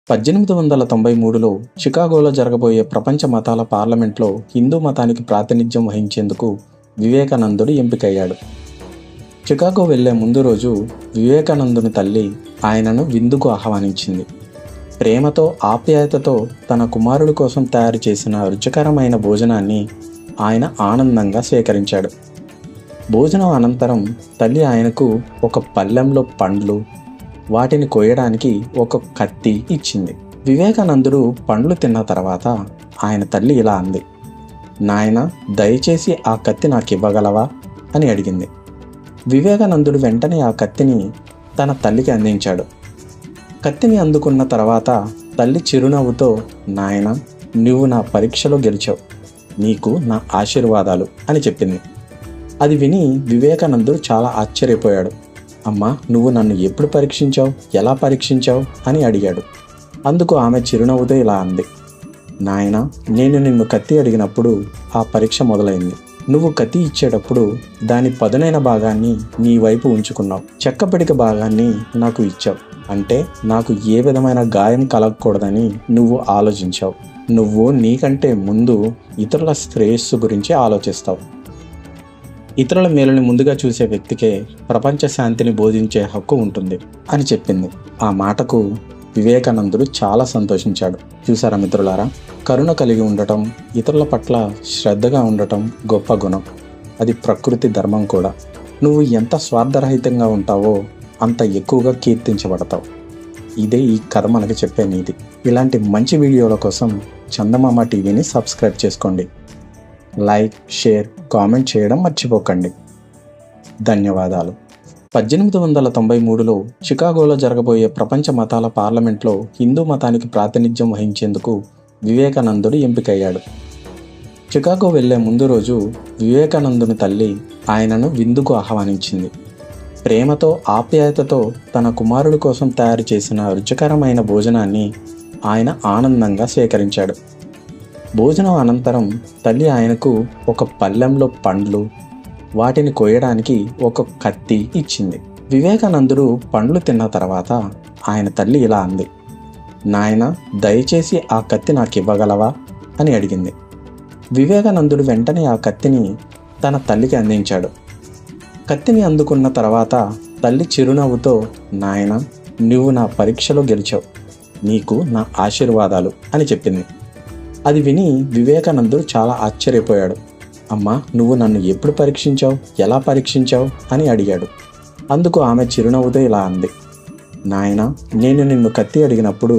1893లో చికాగోలో జరగబోయే ప్రపంచ మతాల పార్లమెంట్లో హిందూ మతానికి ప్రాతినిధ్యం వహించేందుకు వివేకానందుడు ఎంపికయ్యాడు. చికాగో వెళ్లే ముందు రోజు వివేకానందుని తల్లి ఆయనను విందుకు ఆహ్వానించింది. ప్రేమతో ఆప్యాయతతో తన కుమారుడి కోసం తయారు చేసిన రుచికరమైన భోజనాన్ని ఆయన ఆనందంగా స్వీకరించాడు. భోజనం అనంతరం తల్లి ఆయనకు ఒక పళ్ళెంలో పండ్లు, వాటిని కోయడానికి ఒక కత్తి ఇచ్చింది. వివేకానందుడు పండ్లు తిన్న తర్వాత ఆయన తల్లి ఇలా అంది, నాయనా, దయచేసి ఆ కత్తి నాకు ఇవ్వగలవా అని అడిగింది. వివేకానందుడు వెంటనే ఆ కత్తిని తన తల్లికి అందించాడు. కత్తిని అందుకున్న తర్వాత తల్లి చిరునవ్వుతో, నాయనా, నువ్వు నా పరీక్షలో గెలిచావు, నీకు నా ఆశీర్వాదాలు అని చెప్పింది. అది విని వివేకానందుడు చాలా ఆశ్చర్యపోయాడు. అమ్మా, నువ్వు నన్ను ఎప్పుడు పరీక్షించావు, ఎలా పరీక్షించావు అని అడిగాడు. అందుకు ఆమె చిరునవ్వుతో ఇలా అంది, నాయనా, నేను నిన్ను కత్తి అడిగినప్పుడు ఆ పరీక్ష మొదలైంది. నువ్వు కత్తి ఇచ్చేటప్పుడు దాని పదునైన భాగాన్ని నీ వైపు ఉంచుకున్నావు, చెక్కపిడిక భాగాన్ని నాకు ఇచ్చావు. అంటే నాకు ఏ విధమైన గాయం కలగకూడదని నువ్వు ఆలోచించావు. నువ్వు నీకంటే ముందు ఇతరుల శ్రేయస్సు గురించి ఆలోచిస్తావు. ఇతరుల మేలుని ముందుగా చూసే వ్యక్తికే ప్రపంచ శాంతిని బోధించే హక్కు ఉంటుంది అని చెప్పింది. ఆ మాటకు వివేకానందుడు చాలా సంతోషించాడు. చూసారా మిత్రులారా, కరుణ కలిగి ఉండటం, ఇతరుల పట్ల శ్రద్ధగా ఉండటం గొప్ప గుణం. అది ప్రకృతి ధర్మం కూడా. నువ్వు ఎంత స్వార్థరహితంగా ఉంటావో అంత ఎక్కువగా కీర్తించబడతావు. ఇదే ఈ కథ మనకి చెప్పే నీతి. ఇలాంటి మంచి వీడియోల కోసం చందమామ టీవీని సబ్స్క్రైబ్ చేసుకోండి. లైక్, షేర్, కామెంట్ చేయడం మర్చిపోకండి. ధన్యవాదాలు. 1893లో చికాగోలో జరగబోయే ప్రపంచ మతాల పార్లమెంట్లో హిందూ మతానికి ప్రాతినిధ్యం వహించేందుకు వివేకానందుడు ఎంపికయ్యాడు. చికాగో వెళ్లే ముందు రోజు వివేకానందుని తల్లి ఆయనను విందుకు ఆహ్వానించింది. ప్రేమతో ఆప్యాయతతో తన కుమారుడి కోసం తయారు చేసిన రుచికరమైన భోజనాన్ని ఆయన ఆనందంగా స్వీకరించాడు. భోజనం అనంతరం తల్లి ఆయనకు ఒక పళ్ళెంలో పండ్లు, వాటిని కోయడానికి ఒక కత్తి ఇచ్చింది. వివేకానందుడు పండ్లు తిన్న తర్వాత ఆయన తల్లి ఇలా అంది, నాయనా, దయచేసి ఆ కత్తి నాకు ఇవ్వగలవా అని అడిగింది. వివేకానందుడు వెంటనే ఆ కత్తిని తన తల్లికి అందించాడు. కత్తిని అందుకున్న తర్వాత తల్లి చిరునవ్వుతో, నాయనా, నువ్వు నా పరీక్షలో గెలిచావు, నీకు నా ఆశీర్వాదాలు అని చెప్పింది. అది విని వివేకానందుడు చాలా ఆశ్చర్యపోయాడు. అమ్మా, నువ్వు నన్ను ఎప్పుడు పరీక్షించావు, ఎలా పరీక్షించావు అని అడిగాడు. అందుకు ఆమె చిరునవ్వుతో ఇలా అంది, నాయనా, నేను నిన్ను కత్తి అడిగినప్పుడు